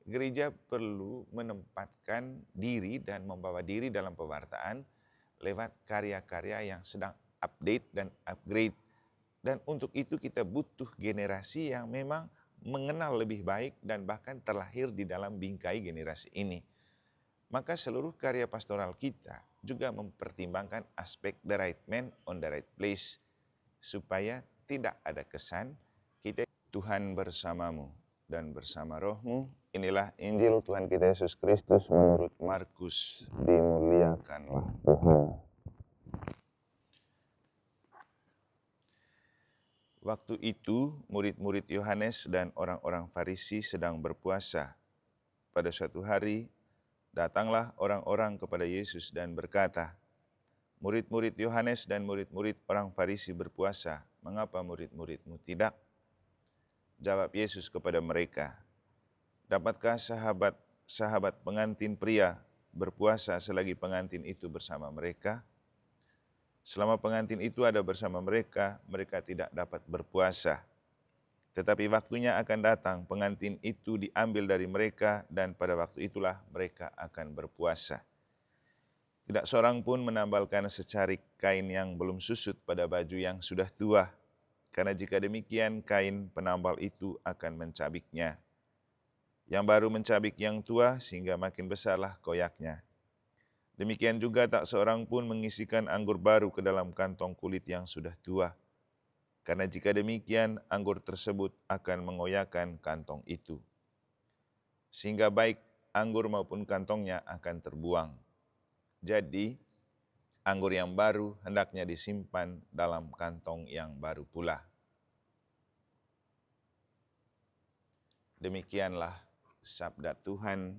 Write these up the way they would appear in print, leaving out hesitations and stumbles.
gereja perlu menempatkan diri dan membawa diri dalam pewartaan lewat karya-karya yang sedang update dan upgrade. Dan untuk itu kita butuh generasi yang memang mengenal lebih baik dan bahkan terlahir di dalam bingkai generasi ini. Maka seluruh karya pastoral kita juga mempertimbangkan aspek the right man on the right place, supaya tidak ada kesan kita Tuhan bersamamu dan bersama rohmu. Inilah Injil Tuhan kita Yesus Kristus menurut Markus. Dimuliakanlah Tuhan. Waktu itu murid-murid Yohanes dan orang-orang Farisi sedang berpuasa. Pada suatu hari datanglah orang-orang kepada Yesus dan berkata, "Murid-murid Yohanes dan murid-murid orang Farisi berpuasa, mengapa murid-muridmu tidak?" Jawab Yesus kepada mereka, "Dapatkah sahabat pengantin pria berpuasa selagi pengantin itu bersama mereka? Selama pengantin itu ada bersama mereka, mereka tidak dapat berpuasa. Tetapi waktunya akan datang, pengantin itu diambil dari mereka, dan pada waktu itulah mereka akan berpuasa. Tidak seorang pun menambalkan secarik kain yang belum susut pada baju yang sudah tua, karena jika demikian kain penambal itu akan mencabiknya. Yang baru mencabik yang tua sehingga makin besarlah koyaknya. Demikian juga tak seorang pun mengisikan anggur baru ke dalam kantong kulit yang sudah tua, karena jika demikian anggur tersebut akan mengoyakkan kantong itu, sehingga baik anggur maupun kantongnya akan terbuang. Jadi, anggur yang baru hendaknya disimpan dalam kantong yang baru pula." Demikianlah sabda Tuhan,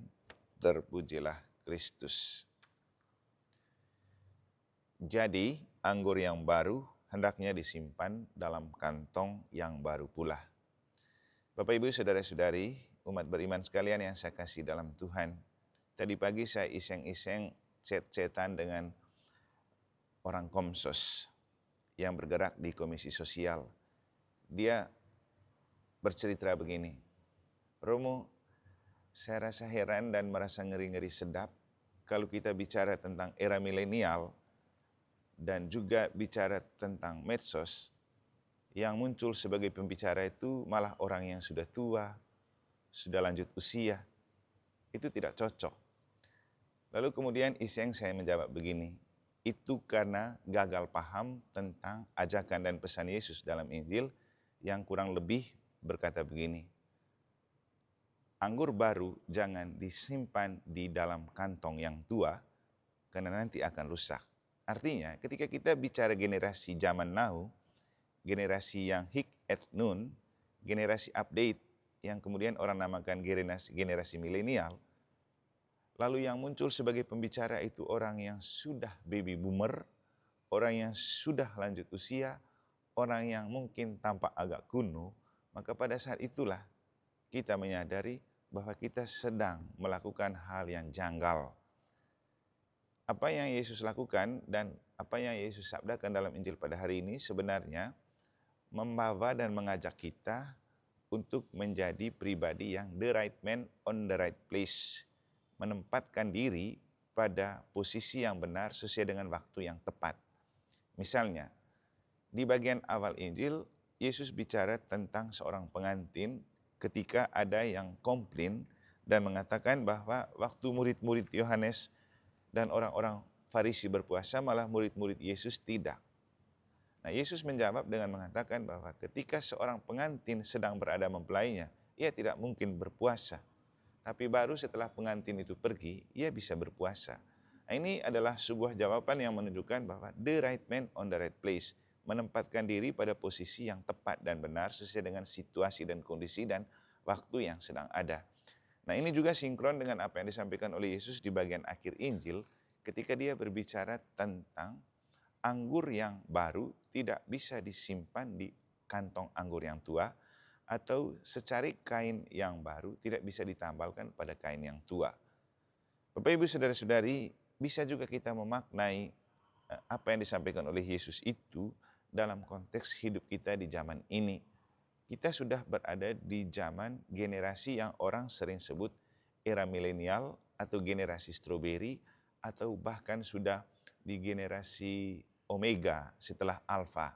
terpujilah Kristus. Jadi, anggur yang baru hendaknya disimpan dalam kantong yang baru pula. Bapak, Ibu, saudara-saudari, umat beriman sekalian yang saya kasih dalam Tuhan. Tadi pagi saya iseng-iseng chat-chatan dengan orang Komsos yang bergerak di Komisi Sosial. Dia bercerita begini, "Romo, saya rasa heran dan merasa ngeri-ngeri sedap kalau kita bicara tentang era milenial dan juga bicara tentang medsos, yang muncul sebagai pembicara itu malah orang yang sudah tua, sudah lanjut usia. Itu tidak cocok." Lalu kemudian iseng saya menjawab begini, itu karena gagal paham tentang ajakan dan pesan Yesus dalam Injil yang kurang lebih berkata begini, anggur baru jangan disimpan di dalam kantong yang tua, karena nanti akan rusak. Artinya ketika kita bicara generasi zaman now, generasi yang hic et nun, generasi update yang kemudian orang namakan generasi milenial, lalu yang muncul sebagai pembicara itu orang yang sudah baby boomer, orang yang sudah lanjut usia, orang yang mungkin tampak agak kuno, maka pada saat itulah kita menyadari bahwa kita sedang melakukan hal yang janggal. Apa yang Yesus lakukan dan apa yang Yesus sabdakan dalam Injil pada hari ini sebenarnya membawa dan mengajak kita untuk menjadi pribadi yang the right man on the right place, menempatkan diri pada posisi yang benar sesuai dengan waktu yang tepat. Misalnya, di bagian awal Injil, Yesus bicara tentang seorang pengantin ketika ada yang komplain dan mengatakan bahwa waktu murid-murid Yohanes dan orang-orang Farisi berpuasa, malah murid-murid Yesus tidak. Nah, Yesus menjawab dengan mengatakan bahwa ketika seorang pengantin sedang berada mempelainya, ia tidak mungkin berpuasa. Tapi baru setelah pengantin itu pergi, ia bisa berpuasa. Nah, ini adalah sebuah jawaban yang menunjukkan bahwa the right man on the right place, menempatkan diri pada posisi yang tepat dan benar sesuai dengan situasi dan kondisi dan waktu yang sedang ada. Nah, ini juga sinkron dengan apa yang disampaikan oleh Yesus di bagian akhir Injil ketika dia berbicara tentang anggur yang baru tidak bisa disimpan di kantong anggur yang tua, atau secarik kain yang baru tidak bisa ditambalkan pada kain yang tua. Bapak, Ibu, saudara-saudari, bisa juga kita memaknai apa yang disampaikan oleh Yesus itu dalam konteks hidup kita di zaman ini. Kita sudah berada di zaman generasi yang orang sering sebut era milenial atau generasi stroberi, atau bahkan sudah di generasi omega setelah alfa.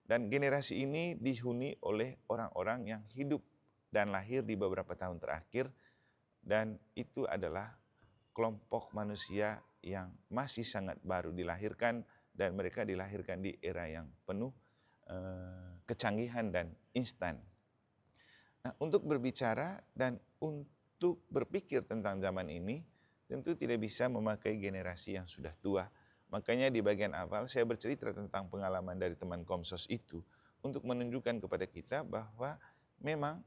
Dan generasi ini dihuni oleh orang-orang yang hidup dan lahir di beberapa tahun terakhir, dan itu adalah kelompok manusia yang masih sangat baru dilahirkan, dan mereka dilahirkan di era yang penuh kecanggihan dan instan. Nah, untuk berbicara dan untuk berpikir tentang zaman ini, tentu tidak bisa memakai generasi yang sudah tua. Makanya di bagian awal saya bercerita tentang pengalaman dari teman Komsos itu, untuk menunjukkan kepada kita bahwa memang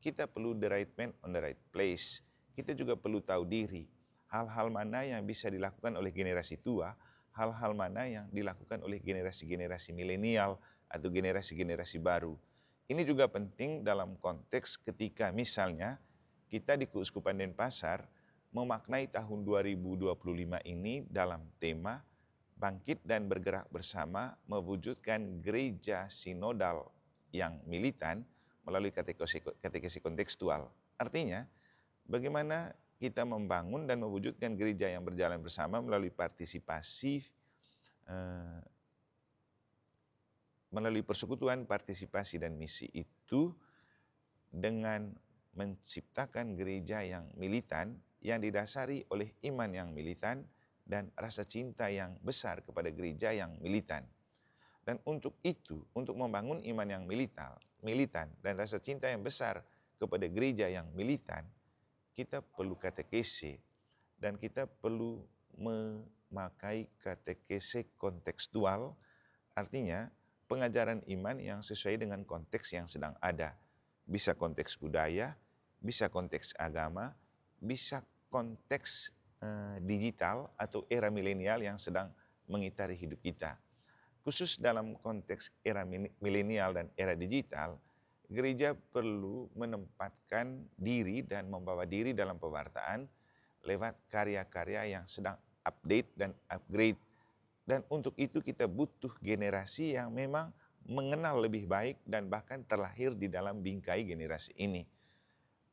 kita perlu the right man on the right place. Kita juga perlu tahu diri, hal-hal mana yang bisa dilakukan oleh generasi tua, hal-hal mana yang dilakukan oleh generasi-generasi milenial atau generasi-generasi baru. Ini juga penting dalam konteks ketika misalnya kita di Keuskupan Denpasar memaknai tahun 2025 ini dalam tema bangkit dan bergerak bersama mewujudkan gereja sinodal yang militan melalui katekesi kontekstual. Artinya, bagaimana kita membangun dan mewujudkan gereja yang berjalan bersama melalui partisipasi, melalui persekutuan, partisipasi, dan misi itu dengan menciptakan gereja yang militan, yang didasari oleh iman yang militan dan rasa cinta yang besar kepada gereja yang militan. Dan untuk itu, untuk membangun iman yang militan dan rasa cinta yang besar kepada gereja yang militan, kita perlu katekese, dan kita perlu memakai katekese kontekstual, artinya pengajaran iman yang sesuai dengan konteks yang sedang ada. Bisa konteks budaya, bisa konteks agama, bisa konteks digital atau era milenial yang sedang mengitari hidup kita. Khusus dalam konteks era milenial dan era digital, gereja perlu menempatkan diri dan membawa diri dalam pewartaan lewat karya-karya yang sedang update dan upgrade. Dan untuk itu kita butuh generasi yang memang mengenal lebih baik dan bahkan terlahir di dalam bingkai generasi ini.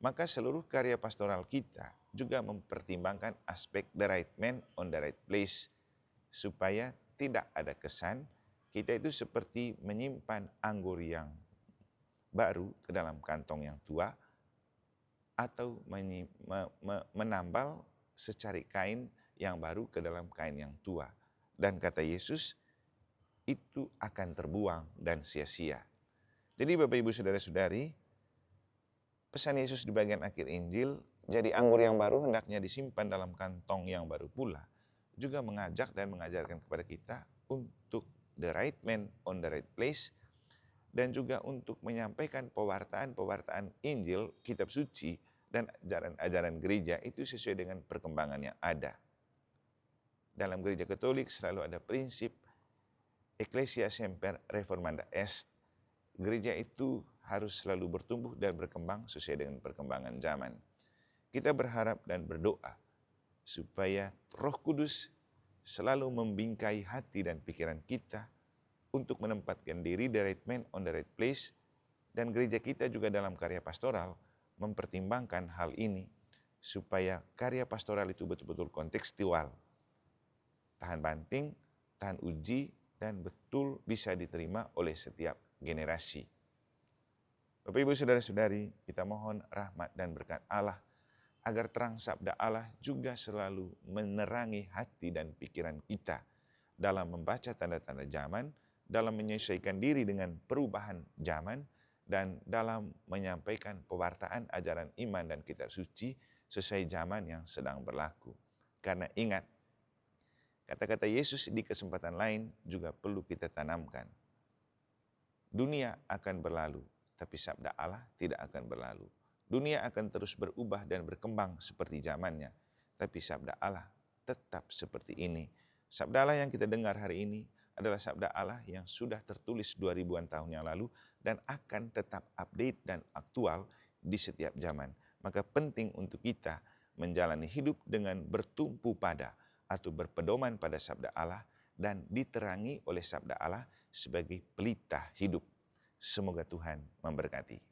Maka seluruh karya pastoral kita juga mempertimbangkan aspek the right man on the right place, supaya tidak ada kesan kita itu seperti menyimpan anggur yang baru ke dalam kantong yang tua, atau menambal secari kain yang baru ke dalam kain yang tua. Dan kata Yesus, itu akan terbuang dan sia-sia. Jadi Bapak Ibu Saudara-saudari, pesan Yesus di bagian akhir Injil, jadi anggur yang baru hendaknya disimpan dalam kantong yang baru pula, juga mengajak dan mengajarkan kepada kita untuk the right man on the right place, dan juga untuk menyampaikan pewartaan Injil, kitab suci, dan ajaran-ajaran gereja itu sesuai dengan perkembangan yang ada. Dalam gereja Katolik selalu ada prinsip Ecclesia Semper Reformanda Est. Gereja itu harus selalu bertumbuh dan berkembang sesuai dengan perkembangan zaman. Kita berharap dan berdoa supaya Roh Kudus selalu membingkai hati dan pikiran kita untuk menempatkan diri the right man on the right place, dan gereja kita juga dalam karya pastoral mempertimbangkan hal ini supaya karya pastoral itu betul-betul kontekstual, tahan banting, tahan uji, dan betul bisa diterima oleh setiap generasi. Bapak Ibu Saudara-saudari, kita mohon rahmat dan berkat Allah agar terang sabda Allah juga selalu menerangi hati dan pikiran kita dalam membaca tanda-tanda zaman, dalam menyesuaikan diri dengan perubahan zaman, dan dalam menyampaikan pewartaan ajaran iman dan kitab suci sesuai zaman yang sedang berlaku. Karena ingat, kata-kata Yesus di kesempatan lain juga perlu kita tanamkan. Dunia akan berlalu, tapi sabda Allah tidak akan berlalu. Dunia akan terus berubah dan berkembang seperti zamannya, tapi sabda Allah tetap seperti ini. Sabda Allah yang kita dengar hari ini adalah sabda Allah yang sudah tertulis 2000-an tahun yang lalu dan akan tetap update dan aktual di setiap zaman. Maka penting untuk kita menjalani hidup dengan bertumpu pada atau berpedoman pada sabda Allah dan diterangi oleh sabda Allah sebagai pelita hidup. Semoga Tuhan memberkati.